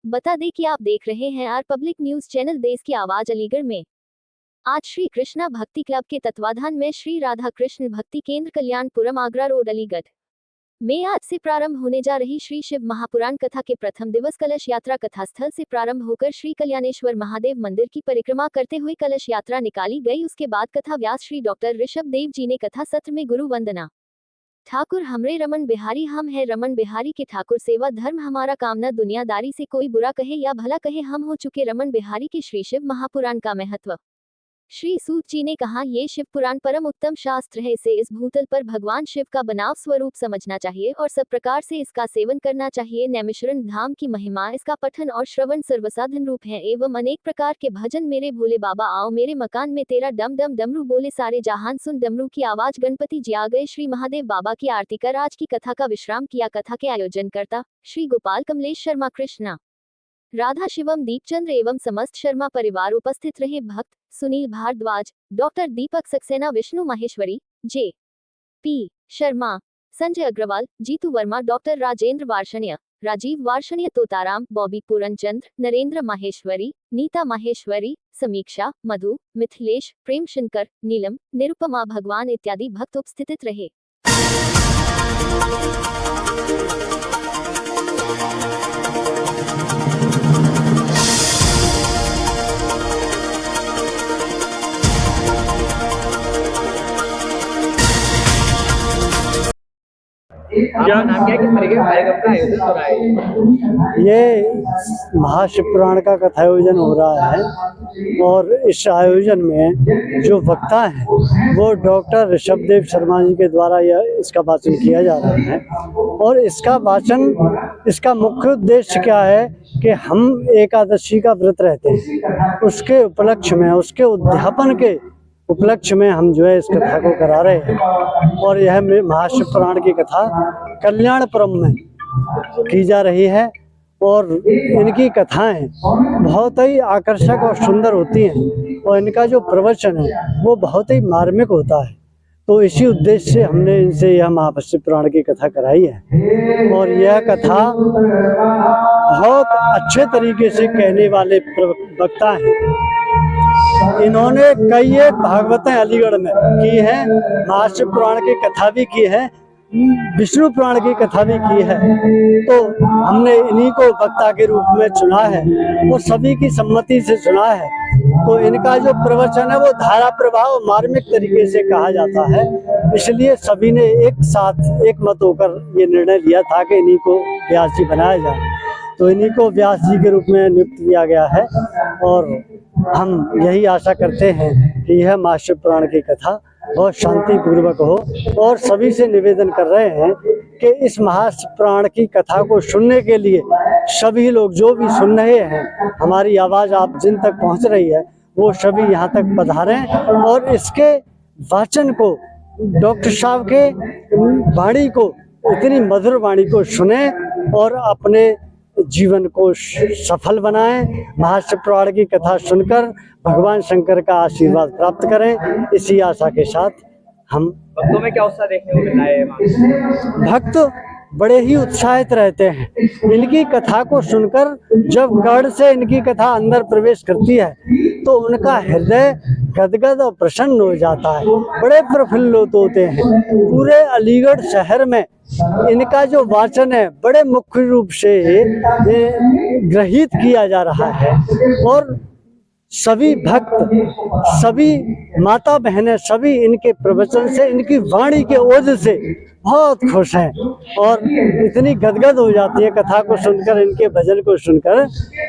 बता दें कि आप देख रहे हैं आर पब्लिक न्यूज चैनल देश की आवाज अलीगढ़ में। आज श्री कृष्णा भक्ति क्लब के तत्वाधान में श्री राधा कृष्ण भक्ति केंद्र कल्याणपुरम आगरा रोड अलीगढ़ में आज से प्रारंभ होने जा रही श्री शिव महापुराण कथा के प्रथम दिवस कलश यात्रा कथा स्थल से प्रारंभ होकर श्री कल्याणेश्वर महादेव मंदिर की परिक्रमा करते हुए कलश यात्रा निकाली गई। उसके बाद कथा व्यास श्री डॉक्टर ऋषभ देव जी ने कथा सत्र में गुरु वंदना। ठाकुर हमरे रमन बिहारी हम है रमन बिहारी के ठाकुर सेवा धर्म हमारा कामना दुनियादारी से कोई बुरा कहे या भला कहे हम हो चुके रमन बिहारी के श्री शिव महापुराण का महत्व। श्री सूत जी ने कहा, ये शिव पुराण परम उत्तम शास्त्र है। इसे इस भूतल पर भगवान शिव का बनाव स्वरूप समझना चाहिए और सब प्रकार से इसका सेवन करना चाहिए। नैमिषारण्य धाम की महिमा, इसका पठन और श्रवण सर्वसाधन रूप है एवं अनेक प्रकार के भजन। मेरे भोले बाबा आओ मेरे मकान में तेरा डम डम डमरू बोले सारे जहान सुन डमरू की आवाज। गणपति जी आ गए। श्री महादेव बाबा की आरती कर आज की कथा का विश्राम किया। कथा के आयोजन करता श्री गोपाल कमलेश शर्मा, कृष्णा राधा शिवम दीपचंद्र एवं समस्त शर्मा परिवार उपस्थित रहे। भक्त Sunil Bhardwaj, doctor Deepak Saxena, Vishnu Maheshwari, J P Sharma, Sanjay Agarwal, Jitu Verma, doctor Rajendra Varshney, Rajeev Varshney, Totaram, Bobby Puranchandra, Narendra Maheshwari, Neeta Maheshwari, Sameeksha, Madhu, Mithilesh, Prem Shankar, नीलम, निरुपमा भगवान इत्यादि भक्त उपस्थित रहे। क्या नाम क्या, किस तरीके का कार्यक्रम का आयोजन हो रहा है? ये महाशिवपुराण का कथायोजन हो रहा है और इस आयोजन में जो वक्ता हैं वो डॉक्टर ऋषभ देव शर्मा जी के द्वारा इसका वाचन किया जा रहा है। और इसका वाचन, इसका मुख्य उद्देश्य क्या है कि हम एकादशी का व्रत रहते हैं, उसके उपलक्ष्य में, उसके उद्यापन के उपलक्ष्य में हम जो है इस कथा को करा रहे हैं। और यह महाशिवपुराण की कथा कल्याणपुरम में की जा रही है और इनकी कथाएं बहुत ही आकर्षक और सुंदर होती हैं और इनका जो प्रवचन है वो बहुत ही मार्मिक होता है। तो इसी उद्देश्य से हमने इनसे यह महाशिवपुराण की कथा कराई है। और यह कथा बहुत अच्छे तरीके से कहने वाले वक्ता हैं। इन्होंने कई एक भागवतें अलीगढ़ में की हैं, महाशिवपुराण की कथा भी की है, विष्णु पुराण की कथा भी की है। तो हमने इन्हीं को वक्ता के रूप में चुना है और सभी की सम्मति से चुना है। तो इनका जो प्रवचन है वो धारा प्रवाह मार्मिक तरीके से कहा जाता है, इसलिए सभी ने एक साथ एक मत होकर ये निर्णय लिया था कि इन्हीं को व्यास जी बनाया जाए। तो इन्हीं को व्यास जी के रूप में नियुक्त किया गया है और हम यही आशा करते हैं कि यह महाशिवपुराण की कथा बहुत शांतिपूर्वक हो। और सभी से निवेदन कर रहे हैं कि इस महाशिवपुराण की कथा को सुनने के लिए सभी लोग जो भी सुन रहे हैं, हमारी आवाज़ आप जिन तक पहुंच रही है वो सभी यहाँ तक पधारें और इसके वाचन को, डॉक्टर साहब के वाणी को, इतनी मधुर वाणी को सुने और अपने जीवन को सफल बनाएं। महाशिवपुराण की कथा सुनकर भगवान शंकर का आशीर्वाद प्राप्त करें, इसी आशा के साथ हम भक्तों में क्या उत्साह देखने को मिला है? भक्त बड़े ही उत्साहित रहते हैं। इनकी कथा को सुनकर जब गढ़ से इनकी कथा अंदर प्रवेश करती है तो उनका हृदय गदगद और प्रसन्न हो जाता है, बड़े प्रफुल्लित होते हैं। पूरे अलीगढ़ शहर में इनका जो वाचन है बड़े मुख्य रूप से ग्रहित किया जा रहा है और सभी भक्त, सभी माता बहनें, सभी इनके प्रवचन से, इनकी वाणी के ओज से बहुत खुश हैं और इतनी गदगद हो जाती है कथा को सुनकर, इनके भजन को सुनकर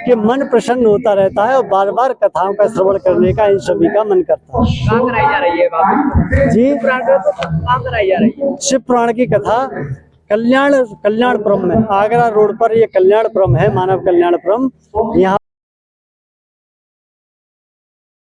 कि मन प्रसन्न होता रहता है और बार बार कथाओं का श्रवण करने का इन सभी का मन करता है। कहाँ कराई जा रही है बाबा जी? कहाँ कराई जा रही है? शिव पुराण की कथा कल्याणपुरम में, आगरा रोड पर ये कल्याणपुरम है, मानव कल्याणपुरम। यहाँ